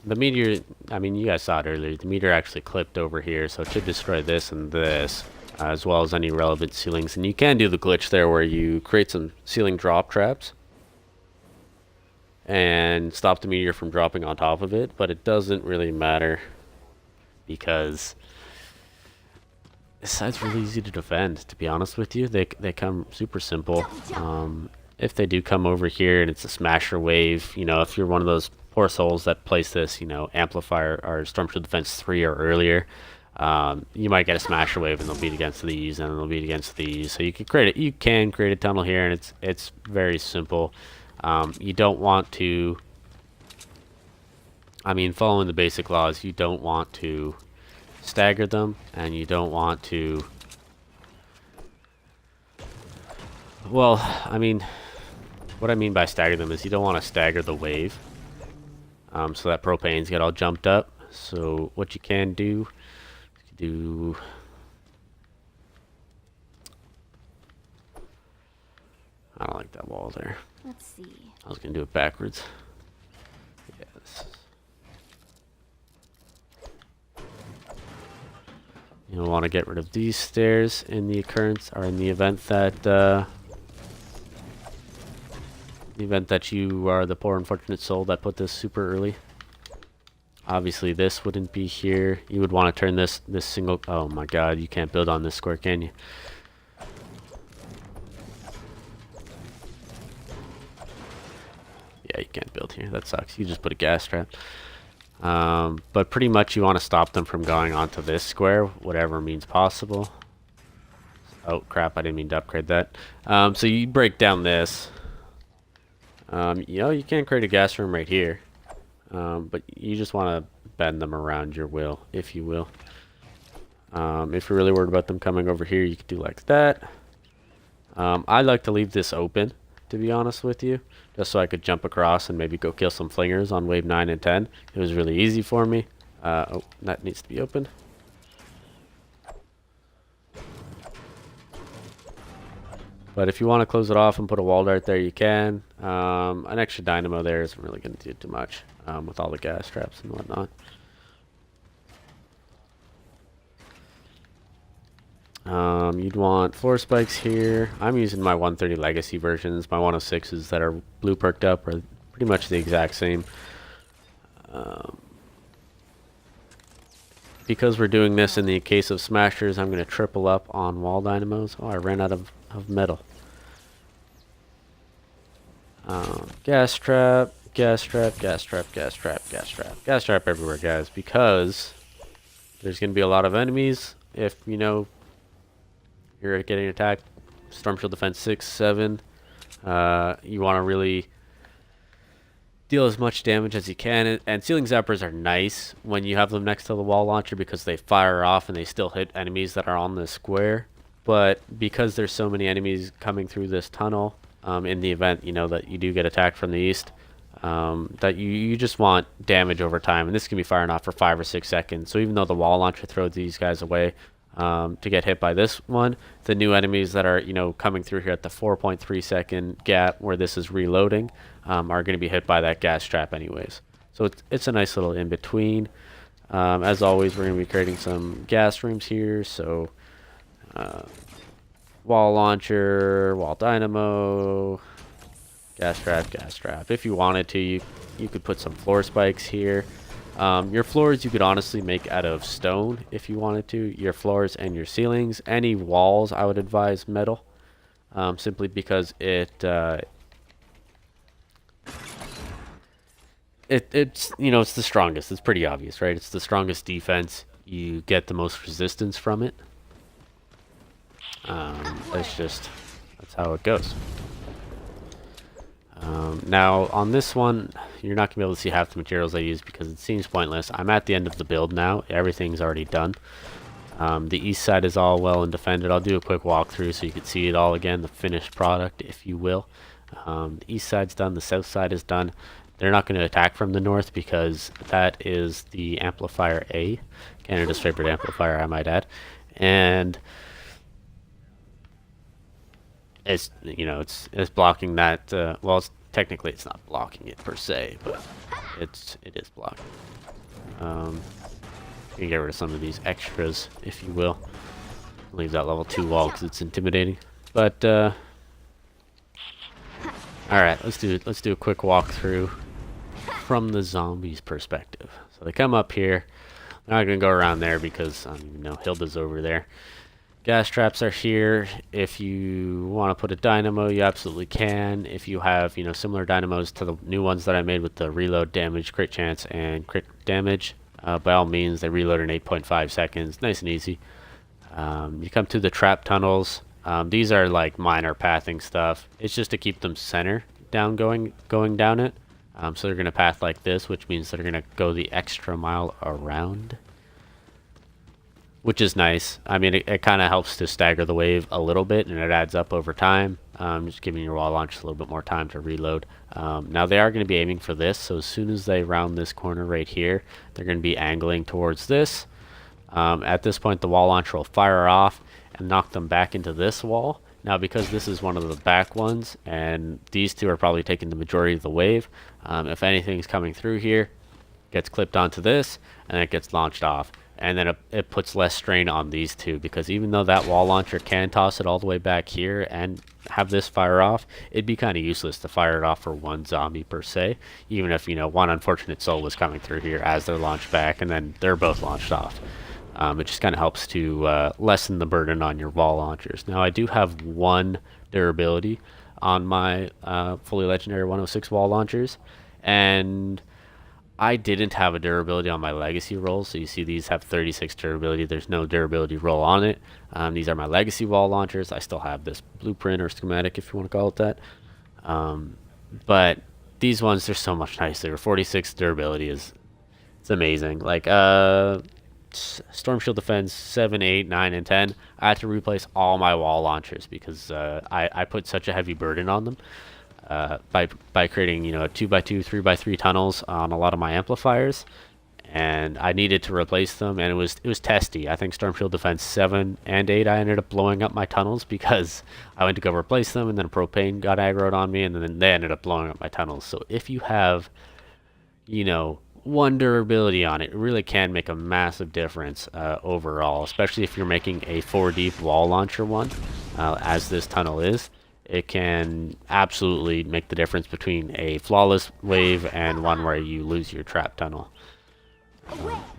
The meteor, I mean, you guys saw it earlier. The meteor actually clipped over here, so it should destroy this and this, as well as any relevant ceilings. And you can do the glitch there where you create some ceiling drop traps and stop the meteor from dropping on top of it, but it doesn't really matter because this side's really easy to defend, to be honest with you. They come super simple. If they do come over here and it's a smasher wave, if you're one of those poor souls that place this, Amplifier or Storm Shield Defense 3 or earlier, you might get a smasher wave and they'll beat against these and they'll beat against these. So you can create a tunnel here, and it's very simple. You don't want to, following the basic laws, you don't want to stagger them, and you don't want to, well, what I mean by stagger them is you don't want to stagger the wave, so that propanes get all jumped up. So what you can do, I don't like that wall there. Let's see. I was gonna do it backwards. Yes. You'll want to get rid of these stairs in the occurrence, or in the event that you are the poor unfortunate soul that put this super early. Obviously this wouldn't be here. You would want to turn this single, oh my god, you can't build on this square, can you? Yeah, you can't build here. That sucks. You just put a gas trap. But pretty much you want to stop them from going onto this square, whatever means possible. Oh crap, I didn't mean to upgrade that. So you break down this. You can create a gas room right here, but you just want to bend them around your will, if you will. If you're really worried about them coming over here, you could do like that. I like to leave this open, to be honest with you, just so I could jump across and maybe go kill some flingers on wave 9 and 10. It was really easy for me. Oh, that needs to be opened. But if you want to close it off and put a wall dart there, you can. An extra dynamo there isn't really going to do too much with all the gas traps and whatnot. You'd want floor spikes here. I'm using my 130 legacy versions. My 106s that are blue perked up are pretty much the exact same. Because we're doing this in the case of smashers, I'm going to triple up on wall dynamos. Oh, I ran out of metal. Gas trap, gas trap, gas trap, gas trap, gas trap. Gas trap everywhere, guys, because there's going to be a lot of enemies. If, you're getting attacked, Storm Shield Defense 6, 7, you want to really deal as much damage as you can. And ceiling zappers are nice when you have them next to the wall launcher because they fire off and they still hit enemies that are on the square. But because there's so many enemies coming through this tunnel, in the event, you know, that you do get attacked from the east, that you just want damage over time. And this can be firing off for 5 or 6 seconds. So even though the wall launcher throws these guys away, to get hit by this one, the new enemies that are, you know, coming through here at the 4.3 second gap where this is reloading, are going to be hit by that gas trap anyways. So it's a nice little in between. As always, we're going to be creating some gas rooms here. So wall launcher, wall dynamo, gas trap. If you wanted to, you could put some floor spikes here. Your floors you could honestly make out of stone if you wanted to. Your floors and your ceilings. Any walls I would advise metal, simply because it's you know, it's the strongest. It's pretty obvious, right? It's the strongest defense. You get the most resistance from it. That's how it goes. Now on this one, you're not gonna be able to see half the materials I use because it seems pointless. I'm at the end of the build now. Everything's already done. The east side is all well and defended. I'll do a quick walkthrough so you can see it all again, the finished product, if you will. The east side's done. The south side is done. They're not going to attack from the north because that is the Amplifier A, Canada's favorite amplifier, I might add. And it's, you know, it's blocking that. Well, technically it's not blocking it per se, but it is blocking. You can get rid of some of these extras, if you will. Leave that level 2 wall because it's intimidating. But all right, let's do a quick walkthrough from the zombies' perspective. So they come up here. They're not gonna go around there because you know, Hilda's over there. Gas traps are here. If you want to put a dynamo, you absolutely can. If you have, you know, similar dynamos to the new ones that I made with the reload damage, crit chance, and crit damage, by all means, they reload in 8.5 seconds. Nice and easy. You come to the trap tunnels. These are like minor pathing stuff. It's just to keep them center down going down it. So they're going to path like this, which means they're going to go the extra mile around, which is nice. I mean, it kind of helps to stagger the wave a little bit, and it adds up over time, just giving your wall launch a little bit more time to reload. Now they are going to be aiming for this, so as soon as they round this corner right here, they're going to be angling towards this. At this point, the wall launcher will fire off and knock them back into this wall. Now, because this is one of the back ones, and these two are probably taking the majority of the wave, if anything's coming through here, gets clipped onto this, and it gets launched off. And then it puts less strain on these two, because even though that wall launcher can toss it all the way back here and have this fire off, it'd be kind of useless to fire it off for one zombie per se, even if, you know, one unfortunate soul was coming through here as they're launched back, and then they're both launched off. It just kind of helps to lessen the burden on your wall launchers. Now, I do have 1 durability on my fully legendary 106 wall launchers, and I didn't have a durability on my legacy roll. So you see these have 36 durability. There's no durability roll on it. These are my legacy wall launchers. I still have this blueprint or schematic, if you want to call it that. But these ones, they're so much nicer. 46 durability it's amazing. Like Storm Shield Defense 7, 8, 9, and 10. I had to replace all my wall launchers because I put such a heavy burden on them. By creating, you know, 2x2, 3x3 tunnels on a lot of my amplifiers, and I needed to replace them, and it was testy. I think Storm Shield Defense 7 and 8, I ended up blowing up my tunnels because I went to go replace them, and then propane got aggroed on me, and then they ended up blowing up my tunnels. So if you have, you know, 1 durability on it, it really can make a massive difference overall, especially if you're making a 4 deep wall launcher one, as this tunnel is. It can absolutely make the difference between a flawless wave and one where you lose your trap tunnel.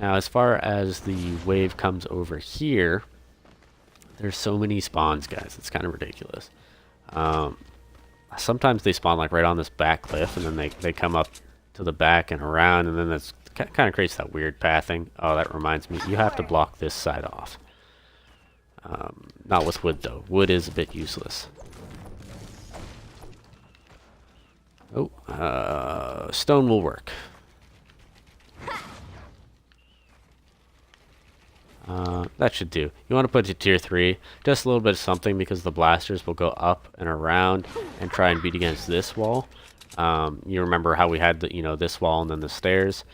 Now, as far as the wave comes over here, there's so many spawns, guys. It's kind of ridiculous. Sometimes they spawn like right on this back cliff, and then they come up to the back and around, and then that's kind of creates that weird pathing. Oh, that reminds me, you have to block this side off. Not with wood, though. Wood is a bit useless. Oh, stone will work. That should do. You want to put it to tier 3, just a little bit of something, because the blasters will go up and around and try and beat against this wall. You remember how we had the, this wall and then the stairs.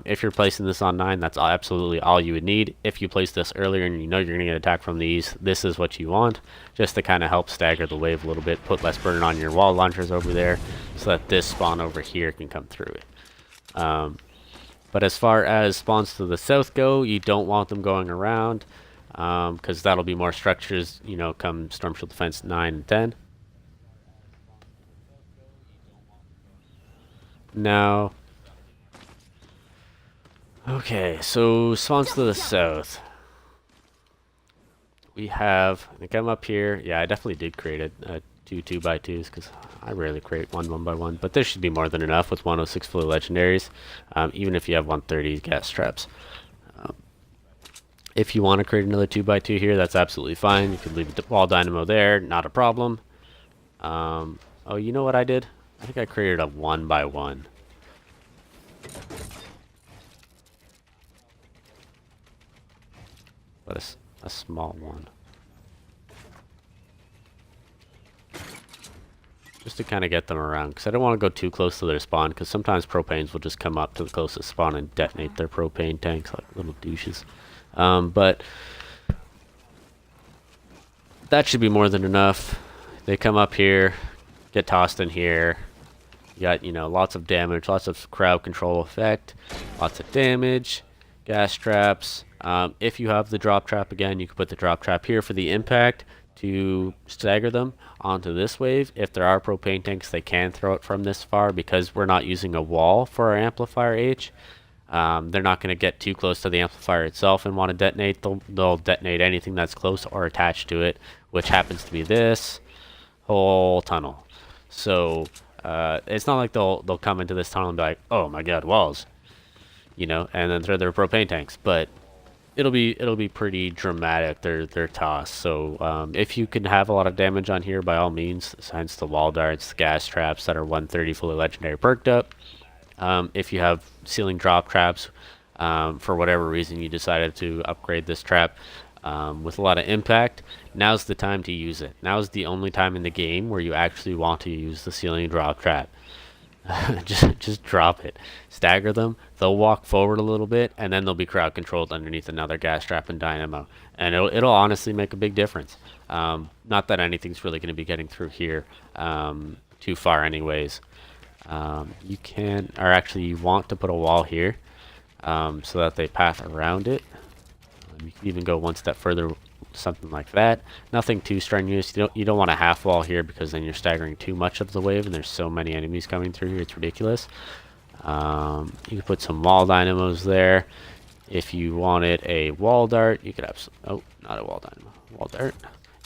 If you're placing this on 9, that's absolutely all you would need. If you place this earlier and you know you're going to get attacked from these, this is what you want, just to kind of help stagger the wave a little bit, put less burden on your wall launchers over there, so that this spawn over here can come through it. But as far as spawns to the south go, you don't want them going around, because that'll be more structures, come Storm Shield Defense 9 and 10. Now, okay, so spawns to the south. We have, I think I'm up here. Yeah, I definitely did create a 2x2s, because I rarely create 1x1, but this should be more than enough with 106 fully legendaries, even if you have 130 gas traps. If you want to create another 2x2 here, that's absolutely fine. You could leave the wall dynamo there, not a problem. Oh, you know what I did? I think I created a 1x1. But a small one. Just to kind of get them around, because I don't want to go too close to their spawn, because sometimes propanes will just come up to the closest spawn and detonate their propane tanks like little douches. But that should be more than enough. They come up here, get tossed in here. You got, lots of damage, lots of crowd control effect, lots of damage, gas traps. If you have the drop trap again, you can put the drop trap here for the impact to stagger them onto this wave. If there are propane tanks, they can throw it from this far, because we're not using a wall for our Amplifier H. They're not going to get too close to the amplifier itself and want to detonate. They'll detonate anything that's close or attached to it, which happens to be this whole tunnel. So it's not like they'll come into this tunnel and be like, oh my god, walls, and then throw their propane tanks. But it'll be pretty dramatic, their toss. So if you can have a lot of damage on here, by all means, hence the wall darts, the gas traps that are 130 fully legendary perked up. If you have ceiling drop traps, for whatever reason you decided to upgrade this trap with a lot of impact, now's the time to use it. Now's the only time in the game where you actually want to use the ceiling drop trap. just drop it, stagger them, they'll walk forward a little bit, and then they'll be crowd controlled underneath another gas trap and dynamo, and it'll honestly make a big difference. Not that anything's really going to be getting through here too far anyways. You can, or actually you want to put a wall here so that they path around it. You can even go one step further, something like that. Nothing too strenuous. You don't want a half wall here, because then you're staggering too much of the wave, and there's so many enemies coming through here, it's ridiculous. You can put some wall dynamos there. If you wanted a wall dart, you could have not a wall dynamo, wall dart.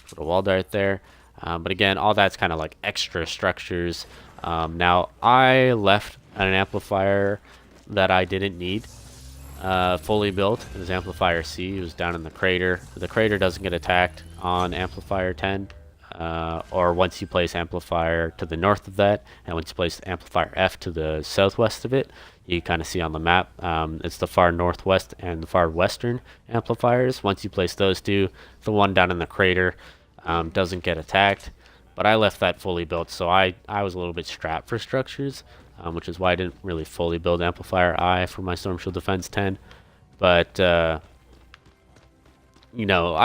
Put a wall dart there. But again, all that's kind of like extra structures. Now I left an amplifier that I didn't need fully built. It was Amplifier C. It was down in the crater. The crater doesn't get attacked on Amplifier 10, or once you place Amplifier to the north of that, and once you place Amplifier F to the southwest of it, you kind of see on the map, it's the far northwest and the far western amplifiers. Once you place those two, the one down in the crater doesn't get attacked. But I left that fully built, so I was a little bit strapped for structures, which is why I didn't really fully build Amplifier I for my Storm Shield Defense 10. But I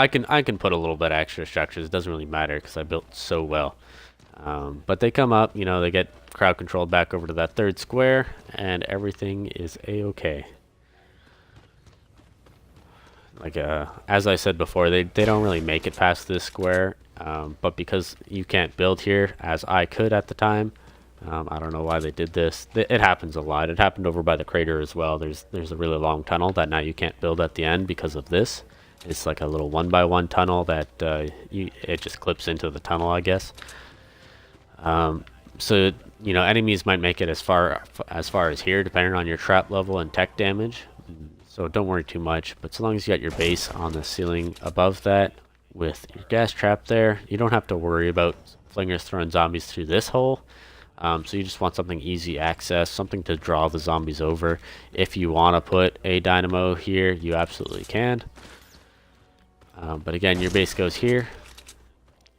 can put a little bit of extra structures. It doesn't really matter because I built so well. But they come up, they get crowd controlled back over to that third square, and everything is a-okay. Like as I said before, they don't really make it past this square. But because you can't build here, as I could at the time, I don't know why they did this. It happens a lot. It happened over by the crater as well. There's a really long tunnel that now you can't build at the end because of this. It's like a little 1x1 tunnel that it just clips into the tunnel, I guess. So enemies might make it as far as here, depending on your trap level and tech damage. So don't worry too much. But so long as you got your base on the ceiling above that, with your gas trap there, you don't have to worry about flingers throwing zombies through this hole, So you just want something easy access, something to draw the zombies over. If you want to put a dynamo here, you absolutely can. But again, your base goes here.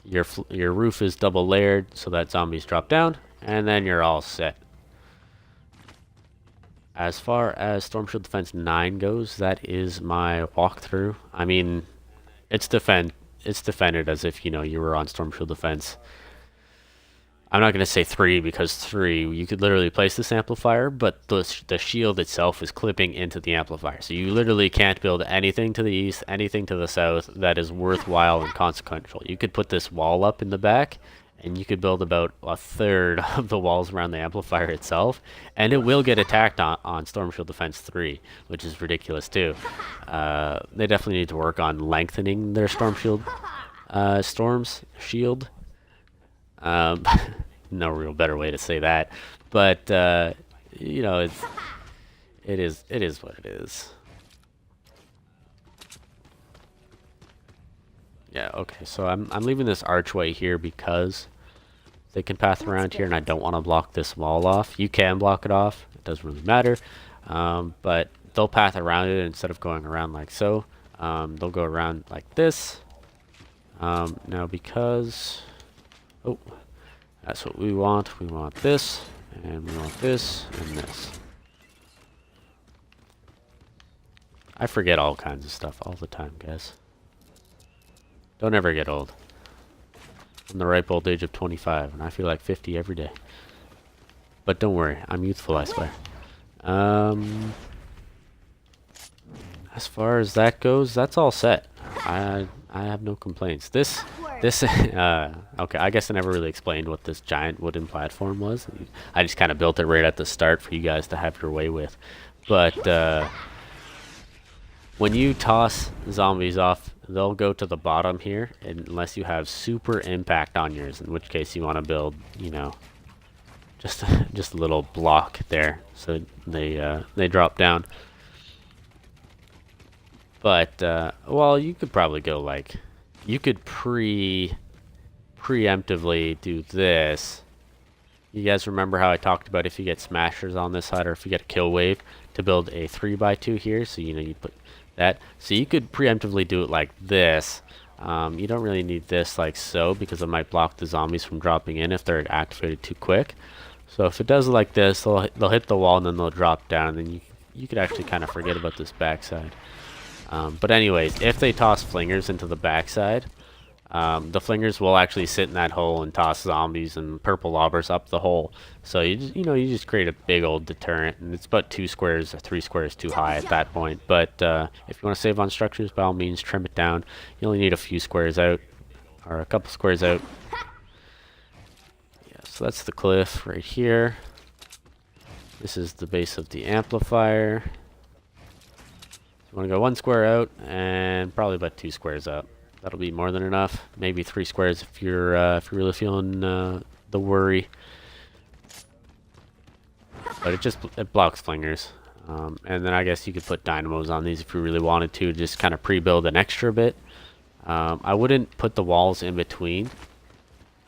Your roof is double layered so that zombies drop down, and then you're all set. As far as Storm Shield Defense 9 goes, that is my walkthrough. I mean, it's defended as if, you know, you were on Storm Shield Defense. I'm not going to say 3 because 3, you could literally place this amplifier, but the shield itself is clipping into the amplifier. So you literally can't build anything to the east, anything to the south that is worthwhile and consequential. You could put this wall up in the back, and you could build about a third of the walls around the amplifier itself, and it will get attacked on Storm Shield Defense 3, which is ridiculous too. They definitely need to work on lengthening their Storm Shield, Storm's shield. No real better way to say that, but you know, it is what it is. Yeah, okay, so I'm leaving this archway here because they can path around here, and I don't want to block this wall off. You can block it off, it doesn't really matter, but they'll path around it instead of going around like so. They'll go around like this. Now because that's what we want this, and we want this, and this. I forget all kinds of stuff all the time, guys. Don't ever get old. I'm the ripe old age of 25, and I feel like 50 every day. But don't worry, I'm youthful, I swear. As far as that goes, that's all set. I have no complaints. This okay, I guess I never really explained what this giant wooden platform was. I just kind of built it right at the start for you guys to have your way with. But when you toss zombies off, they'll go to the bottom here unless you have super impact on yours, in which case you want to build, you know, just a little block there so they drop down. But well, you could probably go like, you could preemptively do this. You guys remember how I talked about if you get smashers on this side, or if you get a kill wave, to build a 3x2 here? So, you know, you put that. So you could preemptively do it like this. You don't really need this like so, because it might block the zombies from dropping in if they're activated too quick. So if it does it like this, they'll hit the wall and then they'll drop down, and then you could actually kind of forget about this backside. But anyways, if they toss flingers into the backside, the flingers will actually sit in that hole and toss zombies and purple lobbers up the hole. So you just create a big old deterrent, and it's about 2 squares or 3 squares too high at that point. But if you want to save on structures, by all means trim it down. You only need a few squares out, or a couple squares out. Yeah, so that's the cliff right here. This is the base of the amplifier. You want to go 1 square out and probably about 2 squares up. That'll be more than enough. Maybe 3 squares if you're really feeling the worry. But it blocks flingers. And then I guess you could put dynamos on these if you really wanted to, just kind of pre-build an extra bit. I wouldn't put the walls in between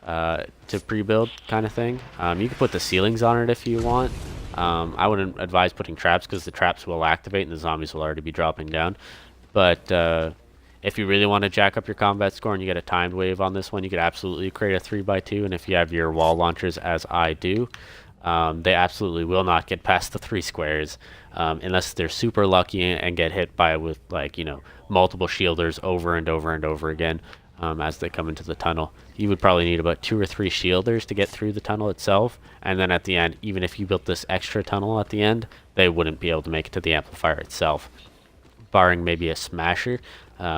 to pre-build kind of thing. You could put the ceilings on it if you want. I wouldn't advise putting traps, because the traps will activate and the zombies will already be dropping down. But if you really want to jack up your combat score and you get a timed wave on this one, you could absolutely create a 3x2. And if you have your wall launchers, as I do, they absolutely will not get past the 3 squares unless they're super lucky and get hit by with, like, you know, multiple shielders over and over and over again as they come into the tunnel. You would probably need about 2 or 3 shielders to get through the tunnel itself, and then at the end, even if you built this extra tunnel at the end, they wouldn't be able to make it to the amplifier itself, barring maybe a smasher,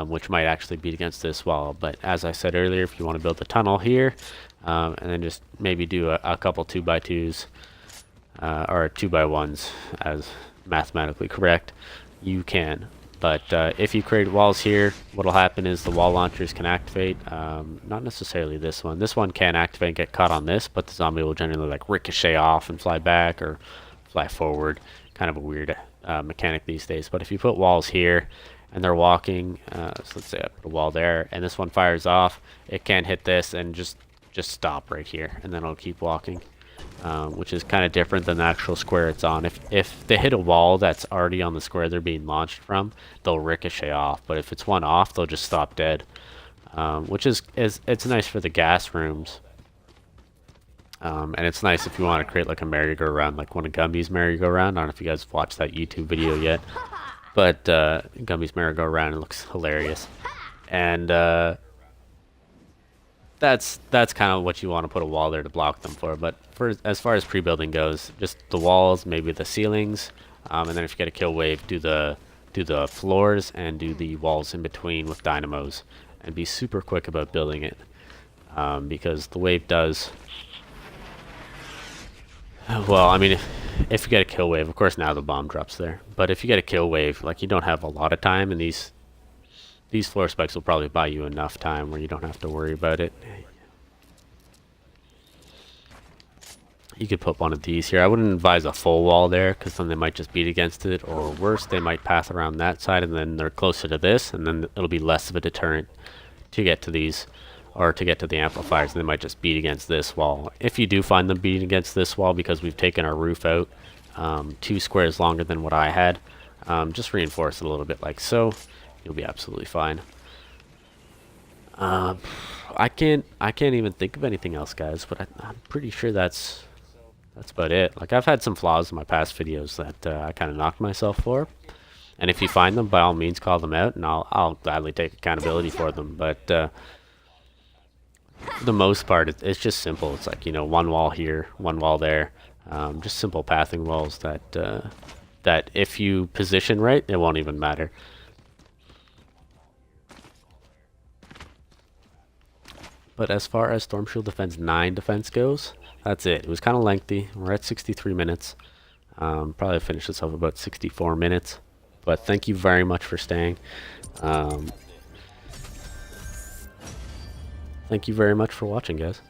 which might actually beat against this wall. But as I said earlier, if you want to build a tunnel here, and then just maybe do a couple 2x2s, or 2x1s as mathematically correct, you can. But if you create walls here, what'll happen is the wall launchers can activate. Not necessarily this one. This one can activate and get caught on this, but the zombie will generally like ricochet off and fly back or fly forward. Kind of a weird mechanic these days. But if you put walls here and they're walking, so let's say I put a wall there, and this one fires off, it can hit this and just stop right here, and then it'll keep walking. which is kind of different than the actual square it's on. If they hit a wall that's already on the square they're being launched from, they'll ricochet off. But if it's one off, they'll just stop dead, which is it's nice for the gas rooms. And it's nice if you want to create like a merry-go-round, like one of Gumby's merry-go-round. I don't know if you guys watched that YouTube video yet, but Gumby's merry-go-round, it looks hilarious. And that's kind of what you want to put a wall there to block them for. But as far as pre-building goes, just the walls, maybe the ceilings, and then if you get a kill wave, do the floors and do the walls in between with dynamos, and be super quick about building it, because the wave does. Well, I mean, if you get a kill wave, of course now the bomb drops there. But if you get a kill wave, like, you don't have a lot of time, and these floor spikes will probably buy you enough time where you don't have to worry about it. You could put one of these here. I wouldn't advise a full wall there, because then they might just beat against it, or worse, they might path around that side, and then they're closer to this, and then it'll be less of a deterrent to get to these, or to get to the amplifiers, and they might just beat against this wall. If you do find them beating against this wall, because we've taken our roof out 2 squares longer than what I had, just reinforce it a little bit like so. You'll be absolutely fine. I can't even think of anything else, guys, but I'm pretty sure that's about it. Like, I've had some flaws in my past videos that I kind of knocked myself for, and if you find them, by all means call them out, and I'll gladly take accountability for them. But for the most part, it's just simple. It's like, you know, one wall here, one wall there, just simple pathing walls that if you position right, it won't even matter. But as far as Storm Shield Defense 9 defense goes, that's it. It was kind of lengthy. We're at 63 minutes. Probably finish this up about 64 minutes. But thank you very much for staying. Thank you very much for watching, guys.